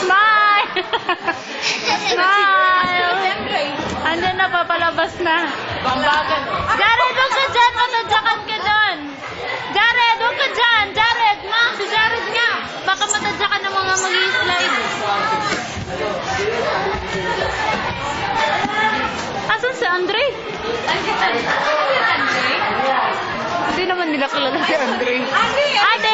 Smile! Smile! Andyan na, papalabas na. Bambagan. Jared, huwag ka dyan. Matadyakan ka doon. Jared, huwag ka dyan. Jared, ma. Si Jared nga. Baka matadyakan ng mga mag-i-slide. Asan si Andre? Hindi naman nila kilala si Andre. Ate!